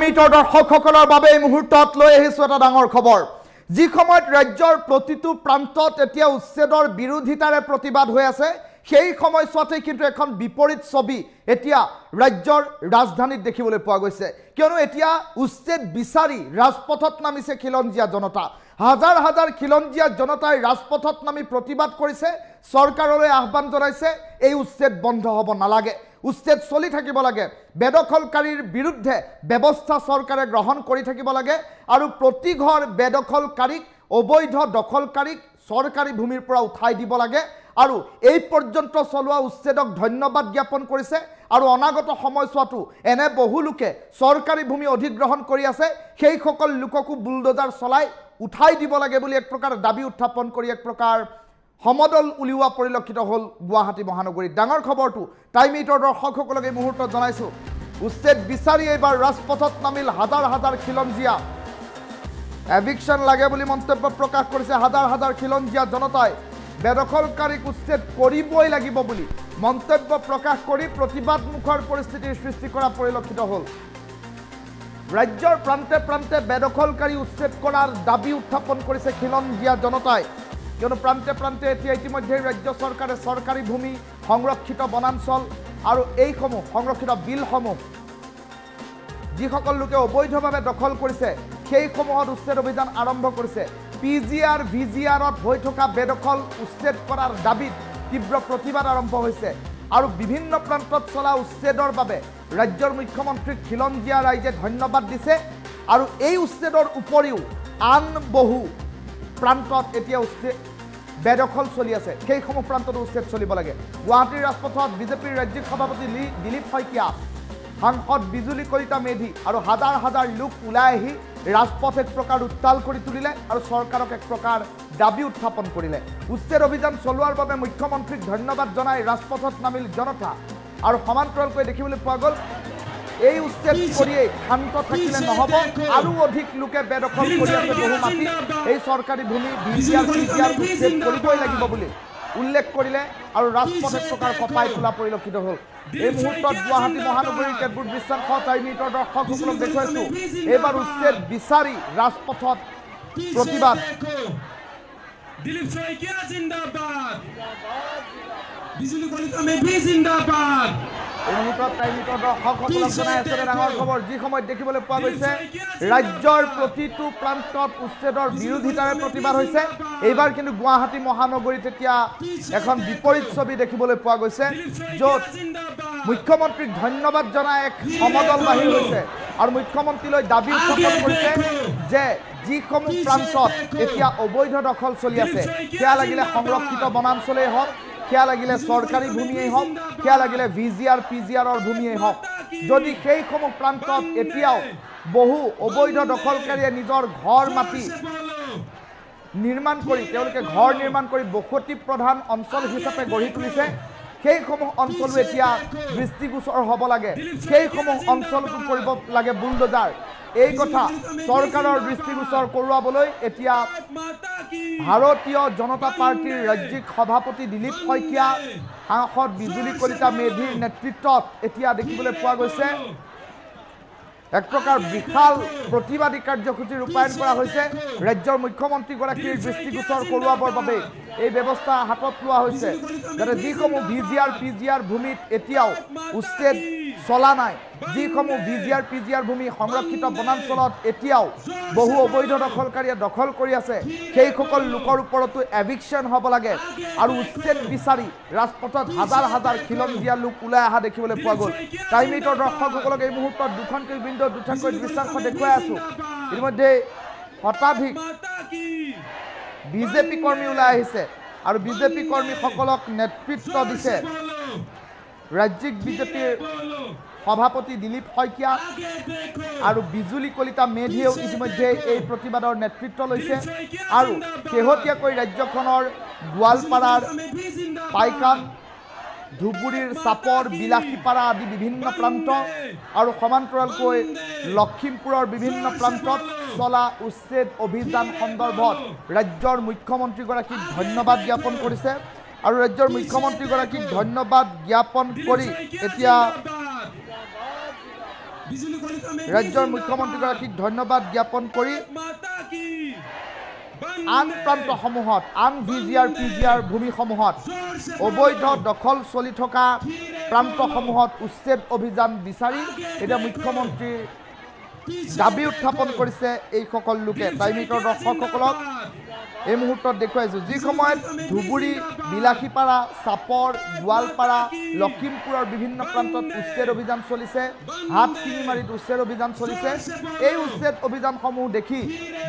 টাইমিটৰ দৰ্শকসকলৰ বাবে এই মুহূৰ্তত লৈ আহিছো এটা ডাঙৰ খবৰ যি সময়ত ৰাজ্যৰ প্ৰতিটো প্ৰান্তত এতিয়া উচ্ছেদৰ বিৰোধিতাৰে প্ৰতিবাদ হৈ আছে সেই সময়ছোৱাতে কিন্তু এখন বিপৰীত ছবি এতিয়া ৰাজ্যৰ ৰাজধানীত দেখিবলৈ পোৱা গৈছে কিয়নো এতিয়া উচ্ছেদ বিচাৰি ৰাজপথত নামিছে খিলঞ্জীয়া জনতা হাজাৰ হাজাৰ খিলঞ্জীয়া জনতাই ৰাজপথত নামি প্ৰতিবাদ কৰিছে চৰকাৰলৈ আহ্বান জনাইছে এই উচ্ছেদ বন্ধ হ'ব নালাগে উচ্ছেদ চলি থাকিব লাগে বেদখলকাৰীৰ বিৰুদ্ধে ব্যৱস্থা চৰকাৰে গ্ৰহণ কৰি থাকিব লাগে আৰু প্ৰতি ঘৰ বেদখলকাৰীক অবৈধ দখলকাৰীক চৰকাৰী ভূমিৰ পৰা উঠাই দিব লাগে আৰু এই পৰ্যন্ত চলোৱা উচ্ছেদক ধন্যবাদ জ্ঞাপন কৰিছে আৰু অনাগত সময়ছোৱাটো এনে বহু লোকে চৰকাৰী ভূমি অধিগ্ৰহণ কৰি আছে সেই সকল লোককো বুলডোজাৰ চলাই উঠাই দিব লাগে বুলি এক প্ৰকাৰ দাবী উত্থাপন কৰি এক প্ৰকাৰ সমদল উলিওৱা পৰিলক্ষিত হ'ল গুৱাহাটী মহানগৰীত ডাঙৰ খবৰটো টাইমিটৰ দৰ্শকসকলক এই মুহূৰ্তত জনাইছো উচ্ছেদ বিচাৰি এইবাৰ ৰাজপথত নামিল হাজাৰ হাজাৰ খিলঞ্জীয়া এভিকশন লাগে বুলি মন্তব্য প্ৰকাশ কৰিছে হাজাৰ হাজাৰ খিলঞ্জীয়া জনতাই বেদখলকাৰীক উচ্ছেদ কৰিবই লাগিব বুলি মন্তব্য প্ৰকাশ কৰি প্ৰতিবাদমুখৰ পৰিস্থিতিৰ সৃষ্টি কৰা পৰিলক্ষিত হ'ল ৰাজ্যৰ প্ৰান্তে প্ৰান্তে বেদখলকাৰী উচ্ছেদ কৰাৰ দাবী উত্থাপন কৰিছে খিলঞ্জীয়া জনতাই কিয়নো প্ৰান্তে প্ৰান্তে এতিয়া ইতিমধ্যে ৰাজ্য চৰকাৰে চৰকাৰী ভূমি সংৰক্ষিত বনাঞ্চল আৰু এইসমূহ সংৰক্ষিত বিলসমূহ যিসকল লোকে অবৈধভাৱে দখল কৰিছে সেইসমূহত উচ্ছেদ অভিযান আৰম্ভ কৰিছে পিজিআৰ ভিজিআৰত হৈ থকা বেদখল উচ্ছেদ কৰাৰ দাবীত তীব্ৰ প্ৰতিবাদ আৰম্ভ হৈছে আৰু বিভিন্ন প্ৰান্তত চলা উচ্ছেদৰ বাবে ৰাজ্যৰ মুখ্যমন্ত্ৰীক খিলঞ্জীয়া ৰাইজে ধন্যবাদ দিছে আৰু এই উচ্ছেদৰ উপৰিও আন বহু প্ৰান্তত এতিয়া উচ্ছেদ বেদখল চলি আছে সেইসমূহ প্ৰান্তত উচ্ছেদ চলিব লাগে গুৱাহাটীৰ ৰাজপথত বিজেপিৰ ৰাজ্যিক সভাপতি দিলীপ শইকীয়া সাংসদ বিজুলী কলিতা মেধি আৰু হাজাৰ হাজাৰ লোক ওলাই আহি ৰাজপথ এক প্ৰকাৰ উত্তাল কৰি তুলিলে আৰু চৰকাৰক এক প্ৰকাৰ দাবী উত্থাপন কৰিলে উচ্ছেদ অভিযান চলোৱাৰ বাবে মুখ্যমন্ত্ৰীক ধন্যবাদ জনাই ৰাজপথত নামিল জনতা আৰু সমান্তৰালকৈ দেখিবলৈ পোৱা গ'ল এই উচ্ছেদ কৰিয়েই শান্ত থাকিলে নহ'ব আৰু অধিক লোকে বেদখল কৰি আছে বহু মাটি এই চৰকাৰী ভূমি বিজিআৰ উচ্ছেদ কৰিবই লাগিব বুলি উল্লেখ কৰিলে আৰু ৰাজপথ এক প্ৰকাৰ কঁপাই তোলা পৰিলক্ষিত হ'ল এই মুহূৰ্তত গুৱাহাটী মহানগৰীৰ কেতবোৰ দৃশ্যাংশ টাইমিটৰ দৰ্শকসকলক দেখুৱাইছো এইবাৰ উচ্ছেদ বিচাৰি ৰাজপথত প্ৰতিবাদ দিলীপ শইকীয়া জিন্দাবাদ বিজুলী কলিতা মেধি জিন্দাবাদ এই মুহূৰ্তত টাইমিটৰ দৰ্শকসকলক জনাই আছে ডাঙৰ খবৰ যি সময়ত দেখিবলৈ পোৱা গৈছে ৰাজ্যৰ প্ৰতিটো প্ৰান্তত উচ্ছেদৰ বিৰোধিতাৰে প্ৰতিবাদ হৈছে এইবাৰ কিন্তু গুৱাহাটী মহানগৰীত এতিয়া এখন বিপৰীত ছবি দেখিবলৈ পোৱা গৈছে য'ত মুখ্যমন্ত্ৰীক ধন্যবাদ জনাই এক সমদল বাহিৰ হৈছে আৰু মুখ্যমন্ত্ৰীলৈ দাবী উত্থাপন কৰিছে যে যিসমূহ প্ৰান্তত এতিয়া অবৈধ দখল চলি আছে সেয়া লাগিলে সংৰক্ষিত বনাঞ্চলেই হওক সেয়া লাগিলে চৰকাৰী ভূমিয়েই হওক সেয়া লাগিলে ভিজিআৰ পিজিআৰৰ ভূমিয়েই হওক যদি সেইসমূহ প্ৰান্তত এতিয়াও বহু অবৈধ দখলকাৰীয়ে নিজৰ ঘৰ মাটি নিৰ্মাণ কৰি তেওঁলোকে ঘৰ নিৰ্মাণ কৰি বসতি প্ৰধান অঞ্চল হিচাপে গঢ়ি তুলিছে সেইসমূহ অঞ্চলো এতিয়া দৃষ্টিগোচৰ হ'ব লাগে সেইসমূহ অঞ্চলতো কৰিব লাগে বুলডোজাৰ এই কথা চৰকাৰৰ দৃষ্টিগোচৰ কৰোৱাবলৈ এতিয়া ভাৰতীয় জনতা পাৰ্টিৰ ৰাজ্যিক সভাপতি দিলীপ শইকীয়া সাংসদ বিজুলী কলিতা মেধিৰ নেতৃত্বত এতিয়া দেখিবলৈ পোৱা গৈছে এক প্ৰকাৰ বিশাল প্ৰতিবাদী কাৰ্যসূচী ৰূপায়ণ কৰা হৈছে ৰাজ্যৰ মুখ্যমন্ত্ৰীগৰাকীৰ দৃষ্টিগোচৰ কৰোৱাবৰ বাবে এই ব্যৱস্থা হাতত লোৱা হৈছে যাতে যিসমূহ ভিজিআৰ পিজিআৰ ভূমিত এতিয়াও উচ্ছেদ চলা নাই যিসমূহ ভিজিআৰ পিজিআৰ ভূমি সংৰক্ষিত বনাঞ্চলত এতিয়াও বহু অবৈধ দখলকাৰীয়ে দখল কৰি আছে সেইসকল লোকৰ ওপৰতো এভিকশন হ'ব লাগে আৰু উচ্ছেদ বিচাৰি ৰাজপথত হাজাৰ হাজাৰ খিলঞ্জীয়া লোক ওলাই অহা দেখিবলৈ পোৱা গ'ল টাইমিটৰ দৰ্শকসকলক এই মুহূৰ্তত দুখনকৈ উইণ্ডো দুটাকৈ দৃশ্যাংশ দেখুৱাই আছোঁ ইতিমধ্যে শতাধিক বিজেপি কৰ্মী ওলাই আহিছে আৰু বিজেপি কৰ্মীসকলক নেতৃত্ব দিছে ৰাজ্যিক বিজেপিৰ সভাপতি দিলীপ শইকীয়া আৰু বিজুলী কলিতা মেধিয়েও ইতিমধ্যে এই প্ৰতিবাদৰ নেতৃত্ব লৈছে আৰু শেহতীয়াকৈ ৰাজ্যখনৰ গোৱালপাৰাৰ পাইকান ধুবুৰীৰ চাপৰ বিলাসীপাৰা আদি বিভিন্ন প্ৰান্ত আৰু সমান্তৰালকৈ লখিমপুৰৰ বিভিন্ন প্ৰান্তত চলা উচ্ছেদ অভিযান সন্দৰ্ভত ৰাজ্যৰ মুখ্যমন্ত্ৰীগৰাকীক ধন্যবাদ জ্ঞাপন কৰিছে আৰু ৰাজ্যৰ মুখ্যমন্ত্ৰীগৰাকীক ধন্যবাদ জ্ঞাপন কৰি এতিয়া बिजुली कलिता में ৰাজ্যৰ মুখ্যমন্ত্ৰীগৰাকীক ধন্যবাদ জ্ঞাপন কৰি माता की আন প্ৰান্তসমূহত আন ভিজিআৰ পিজিআৰ ভূমিসমূহত অবৈধ দখল চলি থকা প্ৰান্তসমূহত উচ্ছেদ অভিযান বিচাৰি এতিয়া মুখ্যমন্ত্ৰীৰ দাবী উত্থাপন কৰিছে এইসকল লোকে। টাইমিটৰ দৰ্শকসকলক এই মুহূৰ্তত দেখুৱাইছোঁ যি সময়ত ধুবুৰী বিলাসীপাৰা চাপৰ গোৱালপাৰা লখিমপুৰৰ বিভিন্ন প্ৰান্তত উচ্ছেদ অভিযান চলিছে, হাটশিঙিমাৰীত উচ্ছেদ অভিযান চলিছে। এই উচ্ছেদ অভিযানসমূহ দেখি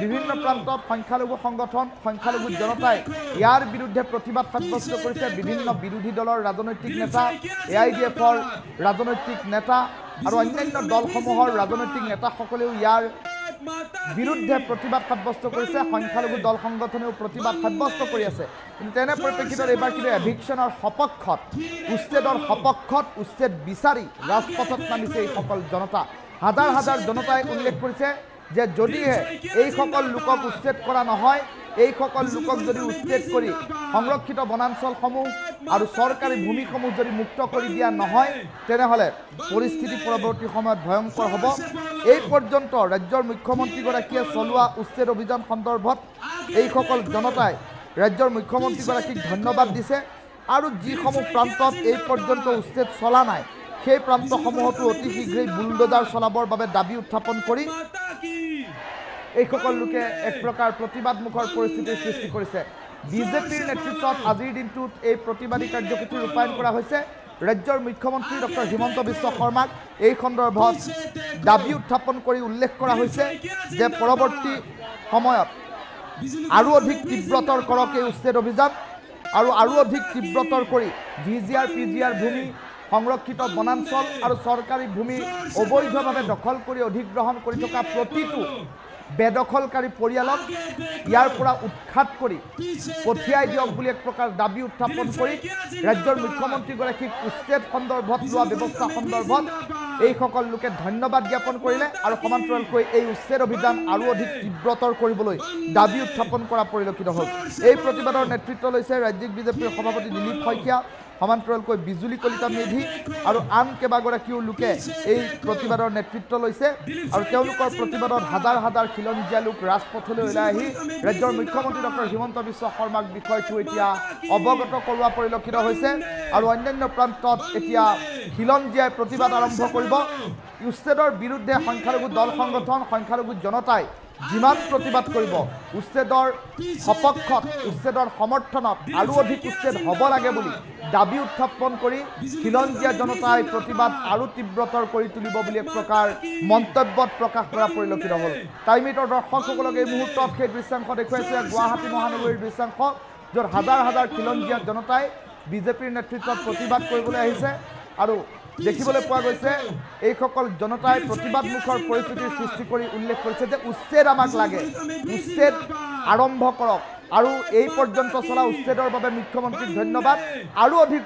বিভিন্ন প্ৰান্তত সংখ্যালঘু সংগঠন সংখ্যালঘু জনতাই ইয়াৰ বিৰুদ্ধে প্ৰতিবাদ সাব্যস্ত কৰিছে। বিভিন্ন বিৰোধী দলৰ ৰাজনৈতিক নেতা AIDFৰ ৰাজনৈতিক নেতা আৰু অন্যান্য দলসমূহৰ ৰাজনৈতিক নেতাসকলেও ইয়াৰ বিৰুদ্ধে প্ৰতিবাদ সাব্যস্ত কৰিছে। সংখ্যালঘু দল সংগঠনেও প্ৰতিবাদ সাব্যস্ত কৰি আছে। কিন্তু তেনে পৰিপ্ৰেক্ষিতত এইবাৰ কিন্তু এভিকশ্যনৰ সপক্ষত উচ্ছেদৰ সপক্ষত উচ্ছেদ বিচাৰি ৰাজপথত নামিছে এইসকল জনতা। হাজাৰ হাজাৰ জনতাই উল্লেখ কৰিছে যে যদিহে এইসকল লোকক উচ্ছেদ কৰা নহয়, এইসকল লোকক যদি উচ্ছেদ কৰি সংৰক্ষিত বনাঞ্চলসমূহ আৰু চৰকাৰী ভূমিসমূহ যদি মুক্ত কৰি দিয়া নহয় তেনেহ'লে পৰিস্থিতি পৰৱৰ্তী সময়ত ভয়ংকৰ হ'ব। এই পৰ্যন্ত ৰাজ্যৰ মুখ্যমন্ত্ৰীগৰাকীয়ে চলোৱা উচ্ছেদ অভিযান সন্দৰ্ভত এইসকল জনতাই ৰাজ্যৰ মুখ্যমন্ত্ৰীগৰাকীক ধন্যবাদ দিছে আৰু যিসমূহ প্ৰান্তত এই পৰ্যন্ত উচ্ছেদ চলা নাই সেই প্ৰান্তসমূহতো অতি শীঘ্ৰেই বুলডোজাৰ চলাবৰ বাবে দাবী উত্থাপন কৰি এইসকল লোকে এক প্ৰকাৰ প্ৰতিবাদমুখৰ পৰিস্থিতিৰ সৃষ্টি কৰিছে। বিজেপিৰ নেতৃত্বত আজিৰ দিনটোত এই প্ৰতিবাদী কাৰ্যসূচী ৰূপায়ণ কৰা হৈছে। ৰাজ্যৰ মুখ্যমন্ত্ৰী ডক্টৰ হিমন্ত বিশ্ব শৰ্মাক এই সন্দৰ্ভত দাবী উত্থাপন কৰি উল্লেখ কৰা হৈছে যে পৰৱৰ্তী সময়ত আৰু অধিক তীব্ৰতৰ কৰক এই উচ্ছেদ অভিযান আৰু অধিক তীব্ৰতৰ কৰি ভিজিআৰ পিজিআৰ ভূমি সংৰক্ষিত বনাঞ্চল আৰু চৰকাৰী ভূমি অবৈধভাৱে দখল কৰি অধিগ্ৰহণ কৰি থকা প্ৰতিটো বেদখলকাৰী পৰিয়ালক ইয়াৰ পৰা উৎখাত কৰি পঠিয়াই দিয়ক বুলি এক প্ৰকাৰ দাবী উত্থাপন কৰি ৰাজ্যৰ মুখ্যমন্ত্ৰীগৰাকীক উচ্ছেদ সন্দৰ্ভত লোৱা ব্যৱস্থা সন্দৰ্ভত এইসকল লোকে ধন্যবাদ জ্ঞাপন কৰিলে আৰু সমান্তৰালকৈ এই উচ্ছেদ অভিযান আৰু অধিক তীব্ৰতৰ কৰিবলৈ দাবী উত্থাপন কৰা পৰিলক্ষিত হ'ল। এই প্ৰতিবাদৰ নেতৃত্ব লৈছে ৰাজ্যিক বিজেপিৰ সভাপতি দিলীপ শইকীয়া, সমান্তৰালকৈ বিজুলী কলিতা মেধি আৰু আন কেইবাগৰাকীও লোকে এই প্ৰতিবাদৰ নেতৃত্ব লৈছে আৰু তেওঁলোকৰ প্ৰতিবাদত হাজাৰ হাজাৰ খিলঞ্জীয়া লোক ৰাজপথলৈ ওলাই আহি ৰাজ্যৰ মুখ্যমন্ত্ৰী ডক্টৰ হিমন্ত বিশ্ব শৰ্মাক বিষয়টো এতিয়া অৱগত কৰোৱা পৰিলক্ষিত হৈছে আৰু অন্যান্য প্ৰান্তত এতিয়া খিলঞ্জীয়াই প্ৰতিবাদ আৰম্ভ কৰিব। উচ্ছেদৰ বিৰুদ্ধে সংখ্যালঘু দল সংগঠন সংখ্যালঘু জনতাই যিমান প্ৰতিবাদ কৰিব উচ্ছেদৰ সপক্ষত উচ্ছেদৰ সমৰ্থনত আৰু অধিক উচ্ছেদ হ'ব লাগে বুলি দাবী উত্থাপন কৰি খিলঞ্জীয়া জনতাই প্ৰতিবাদ আৰু তীব্ৰতৰ কৰি তুলিব বুলি এক প্ৰকাৰ মন্তব্যত প্ৰকাশ কৰা পৰিলক্ষিত হ'ল। টাইমিটৰ দৰ্শকসকলক এই মুহূৰ্তত সেই দৃশ্যাংশ দেখুৱাইছে গুৱাহাটী মহানগৰীৰ দৃশ্যাংশ, য'ত হাজাৰ হাজাৰ খিলঞ্জীয়া জনতাই বিজেপিৰ নেতৃত্বত প্ৰতিবাদ কৰিবলৈ আহিছে আৰু দেখিবলৈ পোৱা গৈছে এইসকল জনতাই প্ৰতিবাদমুখৰ পৰিস্থিতিৰ সৃষ্টি কৰি উল্লেখ কৰিছে যে উচ্ছেদ আমাক লাগে, উচ্ছেদ আৰম্ভ কৰক আৰু এই পৰ্যন্ত চলা উচ্ছেদৰ বাবে মুখ্যমন্ত্ৰীক ধন্যবাদ। আৰু অধিক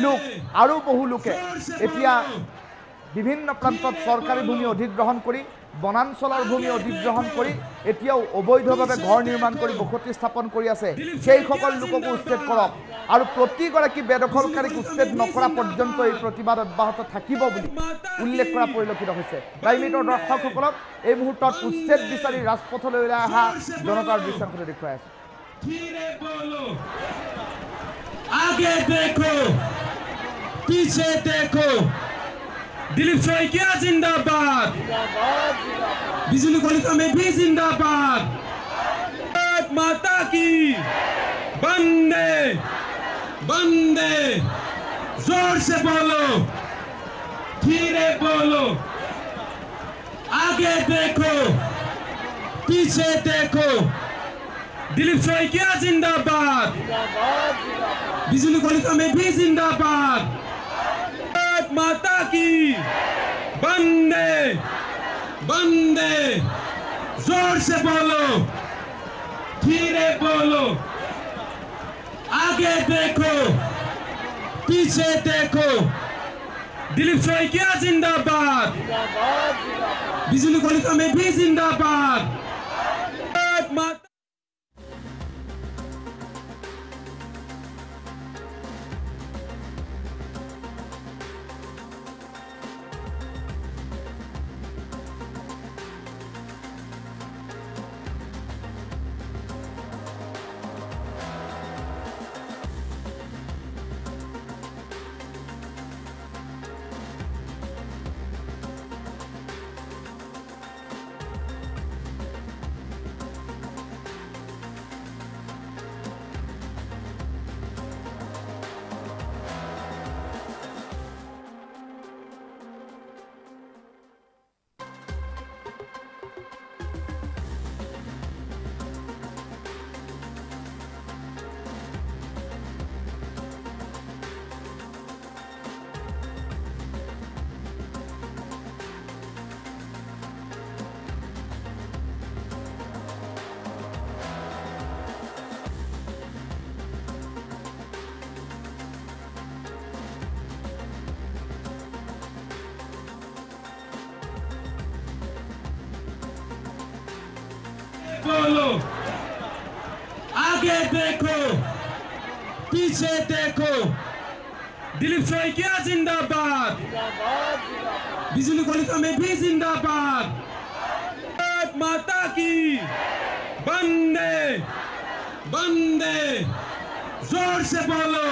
লোক আৰু বহু লোকে এতিয়া বিভিন্ন প্ৰান্তত চৰকাৰী ভূমি অধিগ্ৰহণ কৰি বনাঞ্চলৰ ভূমি অধিগ্ৰহণ কৰি এতিয়াও অবৈধভাৱে ঘৰ নিৰ্মাণ কৰি বসতি স্থাপন কৰি আছে। সেইসকল লোককো উচ্ছেদ কৰক আৰু প্ৰতিগৰাকী বেদখলকাৰীক উচ্ছেদ নকৰা পৰ্যন্ত এই প্ৰতিবাদ অব্যাহত থাকিব বুলি উল্লেখ কৰা পৰিলক্ষিত হৈছে। টাইমিটৰ দৰ্শকসকলক এই মুহূৰ্তত উচ্ছেদ বিচাৰি ৰাজপথলৈ ওলাই অহা জনতাৰ দৃশ্যাংশটো দেখুৱাই আছে। आगे देखो पीछे देखो, दिलीप शइकिया जिंदाबाद, बिजुली कलिता में भी जिंदाबाद, माता की वंदे वंदे, जोर से बोलो, धीरे बोलो, आगे देखो पीछे देखो, दिलीप शइकिया जिंदाबाद, बिजुली कलिता में भी जिंदाबाद, माता की वंदे वंदे, जोर से बोलो, धीरे बोलो, आगे देखो पीछे देखो, दिलीप शइकिया जिंदाबाद, बिजुली कलिता में भी जिंदाबाद, माता बोलो, आगे देखो, पीछे देखो, दिलीप शइकिया जिंदाबाद, बिजली कोलिका में भी जिंदाबाद, भारत माता की वंदे वंदे, जोर से बोलो।